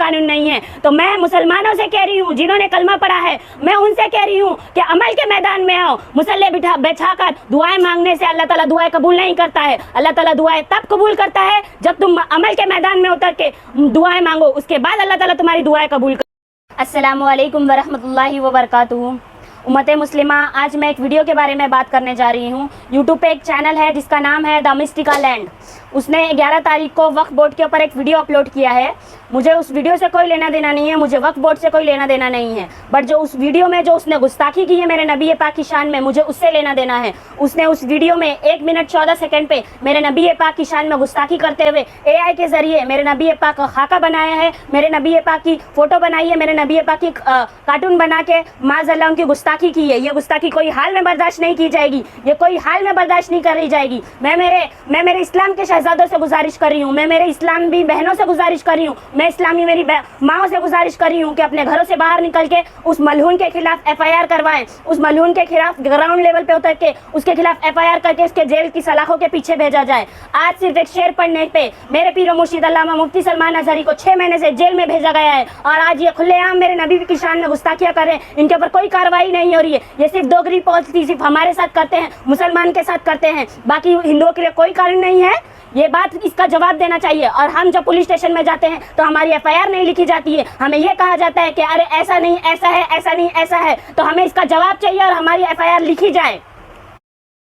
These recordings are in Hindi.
कानून नहीं है। तो मैं मुसलमानों से कह रही हूँ जिन्होंने कलमा पढ़ा है, मैं उनसे कह रही हूँ कि अमल के मैदान में आओ। मुसल्ले बिछाकर दुआएं मांगने से अल्लाह ताला दुआएं कबूल नहीं करता है। अल्लाह ताला दुआएं तब कबूल करता है जब तुम अमल के मैदान में उतर के दुआएं मांगो, उसके बाद अल्लाह ताला तुम्हारी दुआएं कबूल कर। अस्सलामु अलैकुम वरहमतुल्लाहि वबरकातुहू। उम्मत मुस्लिमा, आज मैं एक वीडियो के बारे में बात करने जा रही हूँ। यूट्यूब पे एक चैनल है जिसका नाम है द मिस्टिकल लैंड। उसने 11 तारीख को वक्फ बोर्ड के ऊपर एक वीडियो अपलोड किया है। मुझे उस वीडियो से कोई लेना देना नहीं है, मुझे वक्फ बोर्ड से कोई लेना देना नहीं है, बट जो उस वीडियो में जो उसने गुस्ताखी की है मेरे नबी पाक की शान में, मुझे उससे लेना देना है। उसने उस वीडियो में 1 मिनट 14 सेकंड पे मेरे नबी पाक की शान में गुस्ताखी करते हुए AI के जरिए मेरे नबी पाक का खाका बनाया है, मेरे नबी पाक की फोटो बनाई है, मेरे नबी पाक की कार्टून बना के माज़अल्लाह उनकी गुस्ताखी की है। ये गुस्ताखी कोई हाल में बर्दाश्त नहीं की जाएगी, ये कोई हाल में बर्दाश्त नहीं करी जाएगी। मैं मेरे इस्लाम के शहजादों से गुजारिश कर रही हूँ, मैं मेरे इस्लामी बहनों से गुजारिश कर रही हूँ, मैं इस्लामी मेरी माओ से गुजारिश कर रही हूँ कि अपने घरों से बाहर निकल के उस मलहून के खिलाफ FIR करवाएं, उस मलहून के खिलाफ ग्राउंड लेवल पे उतर के उसके खिलाफ FIR करके उसके जेल की सलाखों के पीछे भेजा जाए। आज सिर्फ एक शेर पढ़ने पे मेरे पीर मुर्शिद अल्लामा मुफ्ती सलमान अजहरी को 6 महीने से जेल में भेजा गया है, और आज ये खुलेआम मेरे नबी की शान में गुस्ताखियां कर रहे हैं। इनके ऊपर कोई कार्रवाई नहीं हो रही है। ये सिर्फ दोगरी पॉलिसी सिर्फ हमारे साथ करते हैं, मुसलमान के साथ करते हैं, बाकी हिंदुओं के लिए कोई कानून नहीं है। ये बात इसका जवाब देना चाहिए। और हम जब पुलिस स्टेशन में जाते हैं तो हमारी FIR नहीं लिखी जाती है, हमें ये कहा जाता है कि अरे ऐसा नहीं ऐसा है, ऐसा नहीं ऐसा है। तो हमें इसका जवाब चाहिए और हमारी FIR लिखी जाए।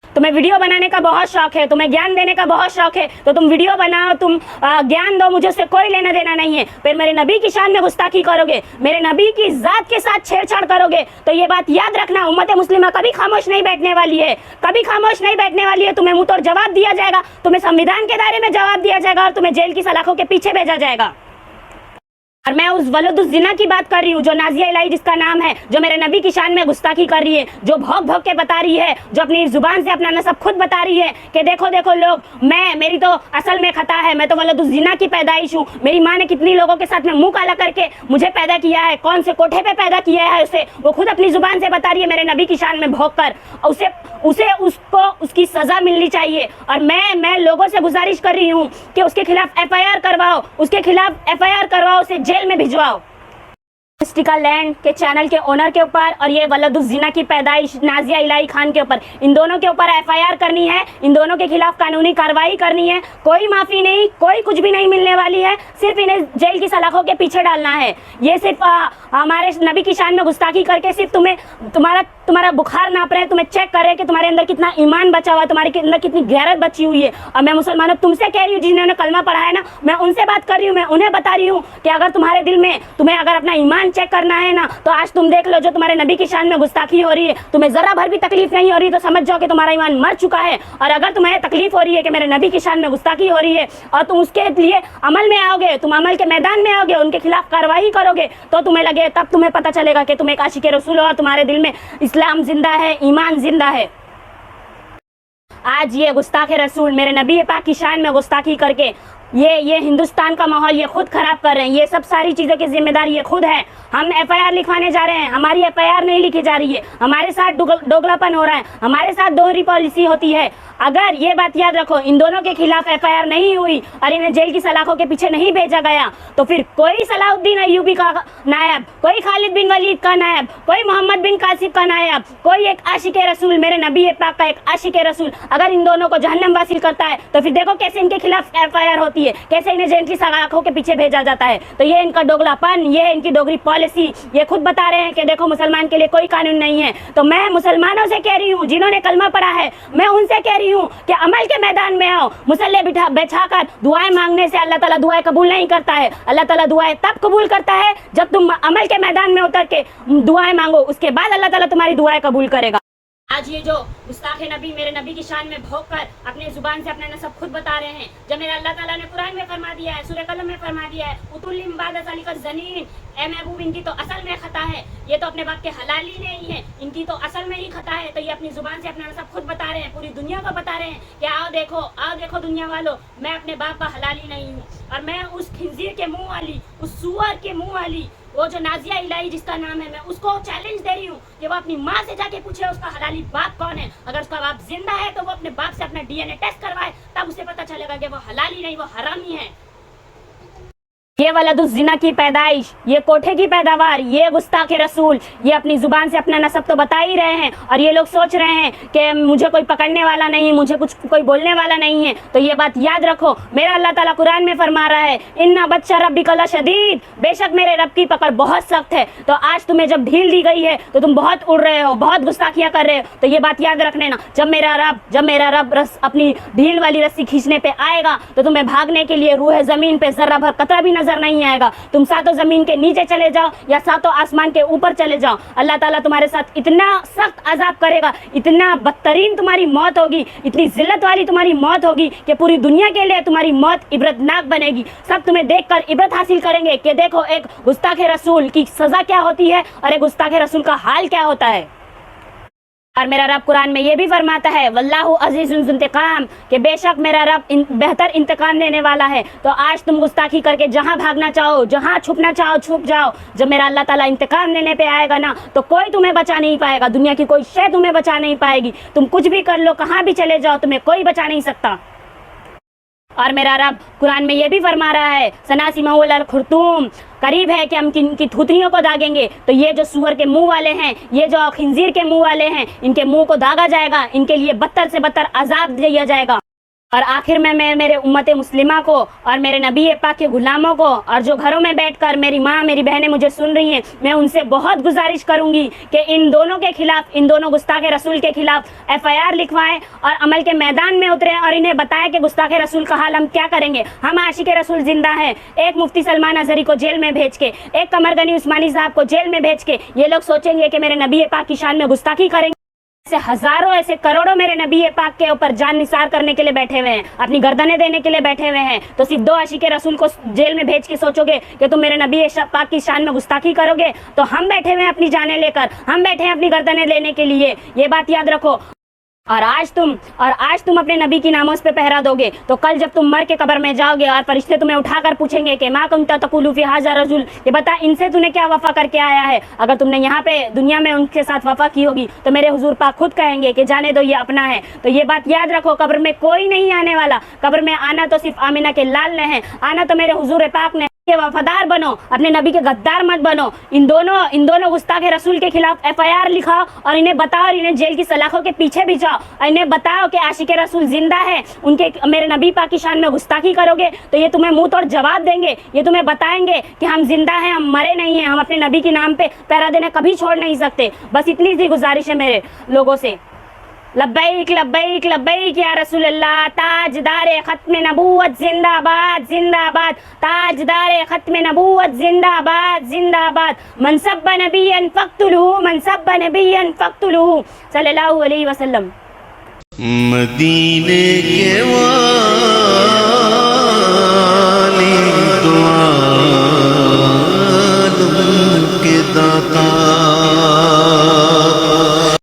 तुम्हें वीडियो बनाने का बहुत शौक है, तुम्हें ज्ञान देने का बहुत शौक है, तो तुम वीडियो बनाओ, तुम ज्ञान दो, मुझे उससे कोई लेना देना नहीं है। फिर मेरे नबी की शान में गुस्ताखी करोगे, मेरे नबी की जात के साथ छेड़छाड़ करोगे, तो ये बात याद रखना, उम्मत मुस्लिमा कभी खामोश नहीं बैठने वाली है, कभी खामोश नहीं बैठने वाली है। तुम्हें मुंह तोड़ जवाब दिया जाएगा, तुम्हें संविधान के दायरे में जवाब दिया जाएगा और तुम्हें जेल की सलाखों के पीछे भेजा जाएगा। और मैं उस वलदुज़ ज़िना की बात कर रही हूँ जो नाजिया इलाही जिसका नाम है, जो मेरे नबी की शान में गुस्ताखी कर रही है, जो भौंक भौंक के बता रही है, जो अपनी जुबान से अपना नसब खुद बता रही है कि देखो देखो लोग, मेरी तो असल में खता है, मैं तो वलदुज़ ज़िना की पैदाइश हूँ। मेरी माँ ने कितनी लोगों के साथ में मुंह काला करके मुझे पैदा किया है, कौन से कोठे पे पैदा किया है उसे, वो खुद अपनी जुबान से बता रही है मेरे नबी की शान में भौंक कर। उसको उसकी सजा मिलनी चाहिए। और मैं लोगों से गुजारिश कर रही हूँ कि उसके खिलाफ FIR करवाओ, उसके खिलाफ FIR करवाओ, उसे जेल में भिजवाओ। मिस्टिकल लैंड के चैनल के ओनर के ऊपर और ये वलदुज़ ज़िना की पैदाइश नाजिया इलाही खान के ऊपर, इन दोनों के ऊपर FIR करनी है, इन दोनों के खिलाफ कानूनी कार्रवाई करनी है। कोई माफ़ी नहीं, कोई कुछ भी नहीं मिलने वाली है, सिर्फ इन्हें जेल की सलाखों के पीछे डालना है। ये सिर्फ हमारे नबी की शान में गुस्ताखी करके सिर्फ तुम्हारा बुखार नाप रहे हैं, तुम्हें चेक कर रहे हैं कि तुम्हारे अंदर कितना ईमान बचा हुआ है, तुम्हारे अंदर कितनी गैरत बची हुई है। और मैं मुसलमानों तुमसे कह रही हूँ जिन्होंने कलमा पढ़ा है ना, मैं उनसे बात कर रही हूँ, मैं उन्हें बता रही हूँ कि अगर तुम्हारे दिल में तुम्हें अगर अपना ईमान चेक करना है ना, तो आज तुम देख लो जो तुम्हारे नबी की शान में गुस्ताखी हो रही है, तुम्हें जरा भर भी तकलीफ नहीं हो रही तो समझ जाओ कि तुम्हारा ईमान मर चुका है। और अगर तुम्हें तकलीफ हो रही है कि मेरे नबी की शान में गुस्ताखी हो रही है और तुम उसके लिए अमल में आओगे, तुम अमल के मैदान में आओगे, उनके खिलाफ कार्रवाई करोगे, तो तुम्हें लगे, तब तुम्हें पता चलेगा कि तुम एक आशिक रसूल हो और तुम्हारे दिल में इस्लाम जिंदा है, ईमान जिंदा है। आज ये गुस्ताखे रसूल मेरे नबी पाक की शान में गुस्ताखी करके ये हिंदुस्तान का माहौल ये खुद खराब कर रहे हैं। ये सब सारी चीज़ों की जिम्मेदार ये खुद है। हम FIR लिखवाने जा रहे हैं, हमारी FIR नहीं लिखी जा रही है, हमारे साथ दोगलापन हो रहा है, हमारे साथ दोहरी पॉलिसी होती है। अगर ये बात याद रखो, इन दोनों के खिलाफ FIR नहीं हुई और इन्हें जेल की सलाखों के पीछे नहीं भेजा गया, तो फिर कोई सलाहुद्दीन अय्यूबी का नायब, कोई खालिद बिन वलीद का नायब, कोई मोहम्मद बिन कासिम का नायब, कोई एक आशिक रसूल मेरे नबी पाक का एक आशिक रसूल अगर इन दोनों को जहन्नम वासिल करता है, तो फिर देखो कैसे इनके खिलाफ FIR होती है, कैसे इन्हें जेल की सलाखों के पीछे भेजा जाता है। तो ये इनका दोगलापन, ये इनकी दोगरी पॉलिसी, ये खुद बता रहे हैं कि देखो मुसलमान के लिए कोई कानून नहीं है। तो मैं मुसलमानों से कह रही हूँ जिन्होंने कलमा पढ़ा है, मैं उनसे कह रही हूँ कि अमल के मैदान में आओ। मुसल्ले बिछाकर दुआएं मांगने से अल्लाह ताला दुआएं कबूल नहीं करता है। अल्लाह ताला दुआएं तब कबूल करता है जब तुम अमल के मैदान में उतर के दुआएं मांगो, उसके बाद अल्लाह ताला तुम्हारी दुआएं कबूल करेगा। आज ये जो गुस्ताखे नबी मेरे नबी की शान में भौंक कर अपने जुबान से अपना नसब खुद बता रहे हैं, जब मेरे अल्लाह ताला ने कुरान में फरमा दिया है, सूरह कलम में फरमा दिया है, उतुल्लिम बाद ज़ालिका ज़नीन, ए महबूब इनकी तो असल में खता है, ये तो अपने बाप के हलाली नहीं है, इनकी तो असल में ही खता है। तो ये अपनी जुबान से अपना नसब खुद बता रहे हैं, पूरी दुनिया को बता रहे हैं कि आओ देखो दुनिया वालों, मैं अपने बाप का हलाली नहीं हूँ। और मैं उस खिंजीर के मुँह वाली, उस सूअर के मुँह वाली, वो जो नाजिया इलाही जिसका नाम है, मैं उसको चैलेंज दे रही हूँ कि वो अपनी माँ से जाके पूछे उसका हलाली बाप कौन है। अगर उसका बाप जिंदा है तो वो अपने बाप से अपना DNA टेस्ट करवाए, तब उसे पता चलेगा कि वो हलाली नहीं, वो हरामी है। ये वलदुज़्ज़िना की पैदाइश, ये कोठे की पैदावार, ये गुस्ताख रसूल, ये अपनी ज़ुबान से अपना नसब तो बता ही रहे हैं और ये लोग सोच रहे हैं कि मुझे कोई पकड़ने वाला नहीं, मुझे कुछ कोई बोलने वाला नहीं है। तो ये बात याद रखो, मेरा अल्लाह ताला कुरान में फरमा रहा है, इन्ना बच्चा रब्बिका लशदीद, बेशक मेरे रब की पकड़ बहुत सख्त है। तो आज तुम्हें जब ढील दी गई है तो तुम बहुत उड़ रहे हो, बहुत गुस्ताखियाँ कर रहे हो। तो ये बात याद रख लेना, जब मेरा रब अपनी ढील वाली रस्सी खींचने पे आएगा तो तुम्हें भागने के लिए रूह ज़मीन पे ज़र्रा भर कतरा भी नजर नहीं आएगा। तुम सातों जमीन के नीचे चले जाओ या सातों आसमान के ऊपर चले जाओ, अल्लाह ताला तुम्हारे साथ इतना सख्त अजाब करेगा, इतना बदतरीन तुम्हारी मौत होगी, इतनी जिल्लत वाली तुम्हारी मौत होगी कि पूरी दुनिया के लिए तुम्हारी मौत इबरतनाक बनेगी। सब तुम्हें देखकर इबरत हासिल करेंगे कि देखो एक गुस्ताख रसूल की सजा क्या होती है और एक गुस्ताख रसूल का हाल क्या होता है। और मेरा रब कुरान में ये भी फरमाता है, वल्लाहु अज़ीज़ुन ज़ुंतिक़ाम, कि बेशक मेरा रब बेहतर इंतकाम लेने वाला है। तो आज तुम गुस्ताखी करके जहाँ भागना चाहो, जहाँ छुपना चाहो छुप जाओ। जब मेरा अल्लाह ताला इंतकाम लेने पे आएगा ना तो कोई तुम्हें बचा नहीं पाएगा, दुनिया की कोई शय तुम्हें बचा नहीं पाएगी। तुम कुछ भी कर लो, कहाँ भी चले जाओ, तुम्हें कोई बचा नहीं सकता। और मेरा रब कुरान में ये भी फरमा रहा है, सनासिमहुल अल खुर्तूम, करीब है कि हम इनकी थूथनियों को दागेंगे। तो ये जो सूअर के मुंह वाले हैं, ये जो खिंजीर के मुंह वाले हैं, इनके मुंह को दागा जाएगा, इनके लिए बदतर से बदतर अजाब दिया जाएगा। और आखिर में मैं मेरे उम्मत मुस्लिमा को और मेरे नबी पाक के गुलामों को और जो घरों में बैठकर मेरी माँ मेरी बहनें मुझे सुन रही हैं, मैं उनसे बहुत गुजारिश करूंगी कि इन दोनों के खिलाफ, इन दोनों गुस्ताख रसूल के खिलाफ FIR लिखवाएं और अमल के मैदान में उतरें और इन्हें बताएं कि गुस्ताख रसूल का हाल हम क्या करेंगे। हम आशिक रसूल जिंदा हैं। एक मुफ्ती सलमान अजहरी को जेल में भेज के, एक कमर गनी उस्मानी साहब को जेल में भेज के ये लोग सोचेंगे कि मेरे नबी पाक की शान में गुस्ताखी करेंगे। ऐसे हजारों, ऐसे करोड़ों मेरे नबी पाक के ऊपर जान निसार करने के लिए बैठे हुए हैं, अपनी गर्दनें देने के लिए बैठे हुए हैं। तो सिर्फ 2 आशिक रसूल को जेल में भेज के सोचोगे कि तुम मेरे नबी पाक की शान में गुस्ताखी करोगे। तो हम बैठे हुए हैं अपनी जानें लेकर, हम बैठे हैं अपनी गर्दनें लेने के लिए। ये बात याद रखो। और आज तुम अपने नबी की नामोज पे पहरा दोगे तो कल जब तुम मर के कब्र में जाओगे और फरिश्ते तुम्हें उठाकर पूछेंगे कि मा कुंता तक़ूलु फ़ी हाज़ा रजुल, ये बता इनसे तूने क्या वफा करके आया है। अगर तुमने यहाँ पे दुनिया में उनके साथ वफा की होगी तो मेरे हुजूर पाक खुद कहेंगे कि जाने दो, ये अपना है। तो ये बात याद रखो, कब्र में कोई नहीं आने वाला। कब्र में आना तो सिर्फ आमिना के लाल ने है, आना तो मेरे हुजूर पाक ने। के वफादार बनो, अपने नबी के गद्दार मत बनो। इन दोनों गुस्ताख रसूल के खिलाफ FIR लिखाओ और इन्हें बताओ और इन्हें जेल की सलाखों के पीछे भी जाओ और इन्हें बताओ कि आशिक रसूल जिंदा है, उनके मेरे नबी पाक की शान में गुस्ताखी करोगे तो ये तुम्हें मुंह तोड़ जवाब देंगे। ये तुम्हें बताएंगे कि हम जिंदा हैं, हम मरे नहीं हैं, हम अपने नबी के नाम पे पहरा देने कभी छोड़ नहीं सकते। बस इतनी सी गुजारिश है मेरे लोगों से। लब्बैक लब्बैक लब्बैक या रसूल अल्लाह, ताजदार खत्म नबूवत जिंदाबाद जिंदाबाद, ताजदार खत्म नबूवत जिंदाबाद जिंदाबाद। मन सब्बा नबिय्यन फ़क़्तुलूहु, मन सब्बा नबिय्यन फ़क़्तुलूहु, सल्लल्लाहु अलैहि वसल्लम। मदीने के वाली दुआ के दाता